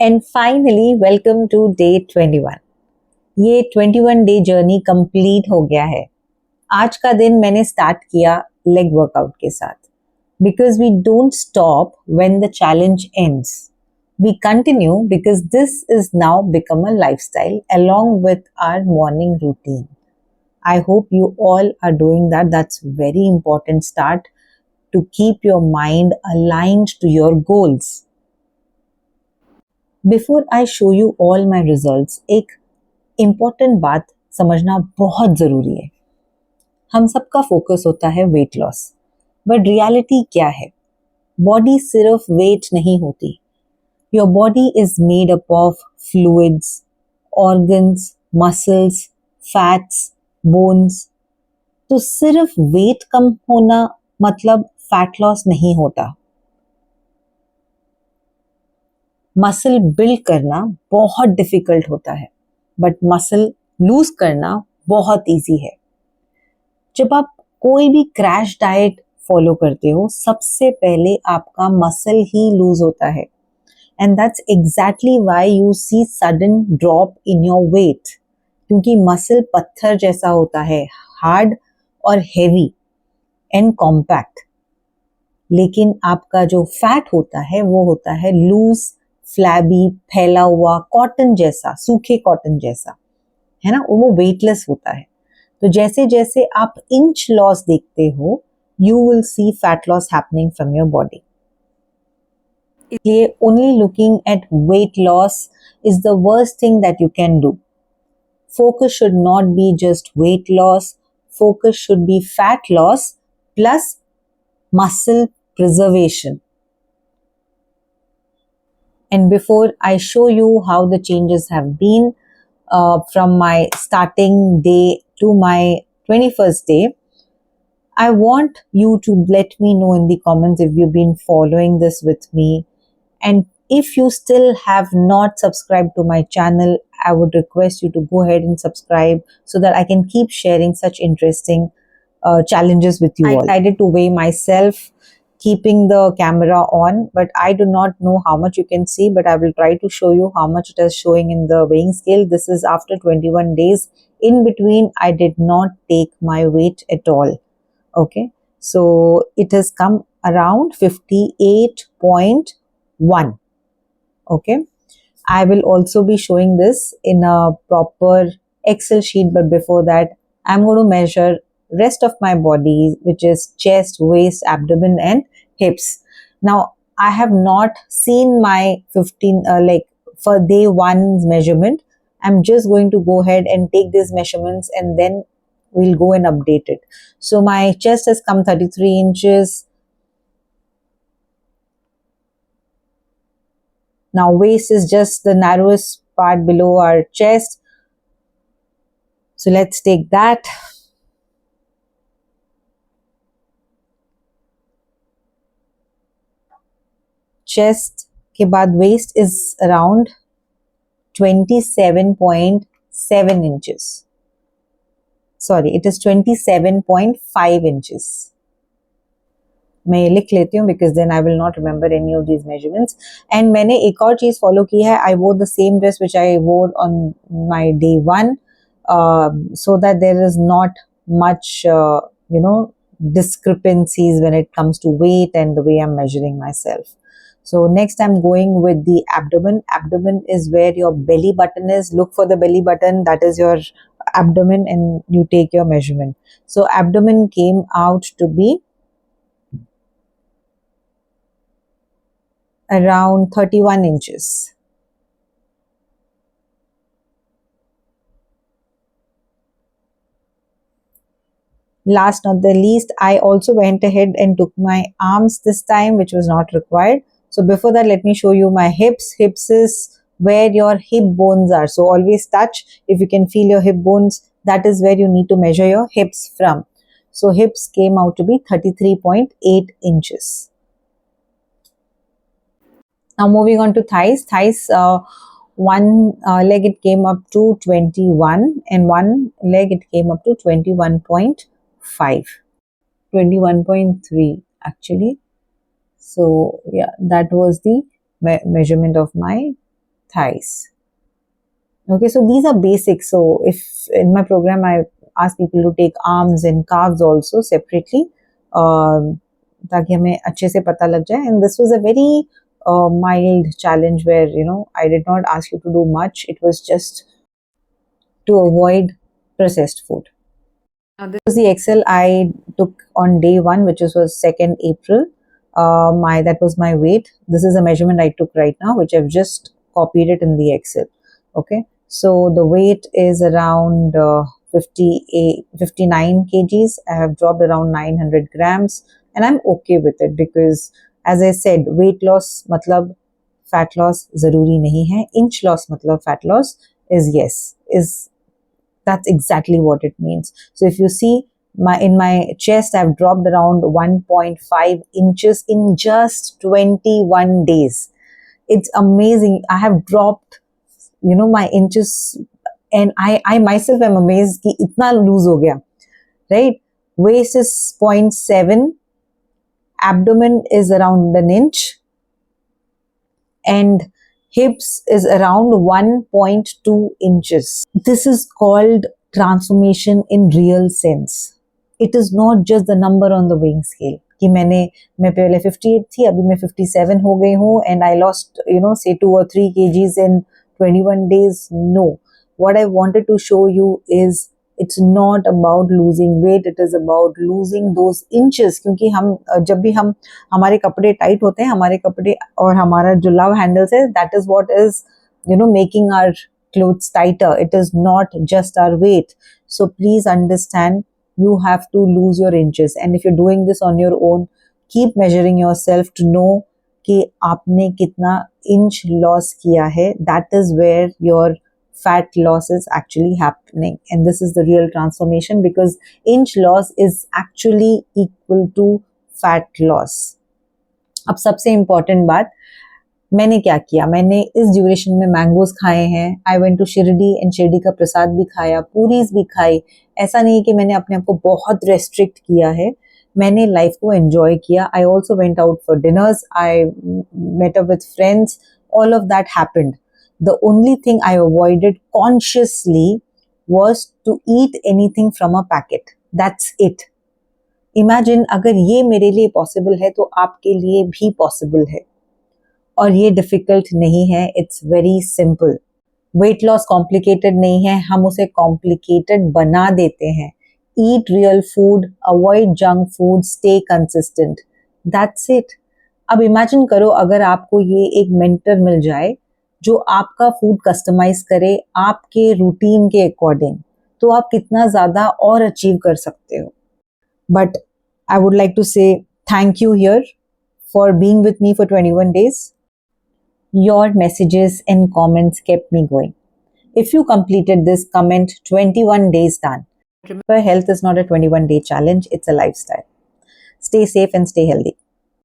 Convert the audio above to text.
And finally welcome today 21। ये 21 day journey complete हो गया है। आज का दिन मैंने स्टार्ट किया लेग वर्कआउट के साथ, because we don't stop when the challenge ends, we continue because this is now become a lifestyle along with our morning routine. I hope you all are doing that. That's very important start to keep your mind aligned to your goals. Before I show you all my result, एक important बात समझना बहुत ज़रूरी है। हम सबका focus होता है वेट लॉस, बट रियलिटी क्या है? बॉडी सिर्फ वेट नहीं होती। Your body is made up of fluids, organs, muscles, fats, bones. तो सिर्फ वेट कम होना मतलब फैट लॉस नहीं होता। मसल बिल्ड करना बहुत डिफिकल्ट होता है, बट मसल लूज करना बहुत इजी है। जब आप कोई भी क्रैश डाइट फॉलो करते हो, सबसे पहले आपका मसल ही लूज होता है, and that's exactly why you see sudden drop in your weight, क्योंकि मसल पत्थर जैसा होता है, हार्ड और हेवी एंड कॉम्पैक्ट। लेकिन आपका जो फैट होता है वो होता है लूज, फ्लैबी, फैला हुआ, कॉटन जैसा, सूखे कॉटन जैसा, है ना, वो वेटलेस होता है। तो जैसे जैसे आप इंच लॉस देखते हो, you will see fat loss happening from your body. इसलिए only looking at weight loss is the worst thing that you can do. Focus should not be just weight loss, focus should be fat loss plus muscle preservation. And before I show you how the changes have been from my starting day to my 21st day, I want you to let me know in the comments if you've been following this with me. And if you still have not subscribed to my channel, I would request you to go ahead and subscribe so that I can keep sharing such interesting challenges with you all. I decided to weigh myself, keeping the camera on, but I do not know how much you can see, but I will try to show you how much it is showing in the weighing scale. This is after 21 days. In between, I did not take my weight at all. Okay, so it has come around 58.1. Okay, I will also be showing this in a proper Excel sheet, but before that I'm going to measure rest of my body, which is chest, waist, abdomen and hips. Now I have not seen my 15 like for day 1's measurement. I'm just going to go ahead and take these measurements and then we'll go and update it. So my chest has come 33 inches. Now waist is just the narrowest part below our chest. So let's take that. Chest के बाद waist is around 27.7 inches. Sorry, it is 27.5 inches. मैं ये लिख लेती हूँ because then I will not remember any of these measurements. And मैंने एक और चीज़ follow की है. I wore the same dress which I wore on my day 1, so that there is not much discrepancies when it comes to weight and the way I'm measuring myself. So next I'm going with the abdomen. Abdomen is where your belly button is. Look for the belly button, that is your abdomen, and you take your measurement. So abdomen came out to be around 31 inches. Last not the least, I also went ahead and took my arms this time, which was not required. So before that, let me show you my hips. Hips is where your hip bones are. So always touch. If you can feel your hip bones, that is where you need to measure your hips from. So hips came out to be 33.8 inches. Now moving on to thighs. Thighs, one leg it came up to 21 and one leg it came up to 21.5. 21.3 actually. So yeah, that was the measurement of my thighs. Okay, so these are basics. So if in my program I ask people to take arms and calves also separately, ताकि हमें अच्छे से पता लग जाए. And this was a very mild challenge where I did not ask you to do much. It was just to avoid processed food. Now this was the Excel I took on day 1, which was 2nd April. That was my weight. This is a measurement I took right now, which I've just copied it in the Excel. Okay, so the weight is around 59 kgs. I have dropped around 900 grams, and I'm okay with it because, as I said, weight loss matlab fat loss zaruri nahi hai. Inch loss matlab fat loss is that's exactly what it means. So if you see in my chest, I've dropped around 1.5 inches in just 21 days. It's amazing. I have dropped, my inches, and I myself am amazed कि इतना lose हो गया, right? Waist is 0.7, abdomen is around an inch, and hips is around 1.2 inches. This is called transformation in real sense. It is not just the number on the weighing scale. कि मैं पहले 58 थी, अभी मैं 57 हो गई हूँ, and I lost, say 2 or 3 kgs in 21 days. No. What I wanted to show you is it's not about losing weight, it is about losing those inches. क्योंकि जब भी हमारे कपड़े टाइट होते हैं, हमारे कपड़े और हमारा जो लव हैंडल्स है, that is what is making our clothes tighter. It is not just our weight. So please understand, you have to lose your inches, and if you're doing this on your own, keep measuring yourself to know कि आपने कितना inch loss किया है. That is where your fat loss is actually happening, and this is the real transformation, because inch loss is actually equal to fat loss. अब सबसे important बात, मैंने क्या किया, मैंने इस ड्यूरेशन में मैंगोज खाए हैं. I went to Shirdi and Shirdi का प्रसाद भी खाया, पूरीज भी खाई. ऐसा नहीं कि मैंने अपने आप को बहुत रेस्ट्रिक्ट किया है, मैंने लाइफ को एंजॉय किया. I also went out for dinners, I met up with friends, all of that happened. The only thing I avoided consciously was to eat anything from a packet. That's it. Imagine अगर ये मेरे लिए possible है तो आपके लिए भी possible है, और ये difficult नहीं है. It's very simple. Weight loss complicated नहीं है, हम उसे complicated बना देते हैं. Eat real food, avoid junk food, stay consistent. That's it. अब imagine करो अगर आपको ये एक mentor मिल जाए जो आपका फूड कस्टमाइज करे आपके रूटीन के अकॉर्डिंग, तो आप कितना ज्यादा और अचीव कर सकते हो. But I would like to say thank you here for being with me for 21 days. Your messages and comments kept me going. If you completed this, comment 21 days done. Remember, health is not a 21-day challenge, it's a lifestyle. Stay safe and stay healthy.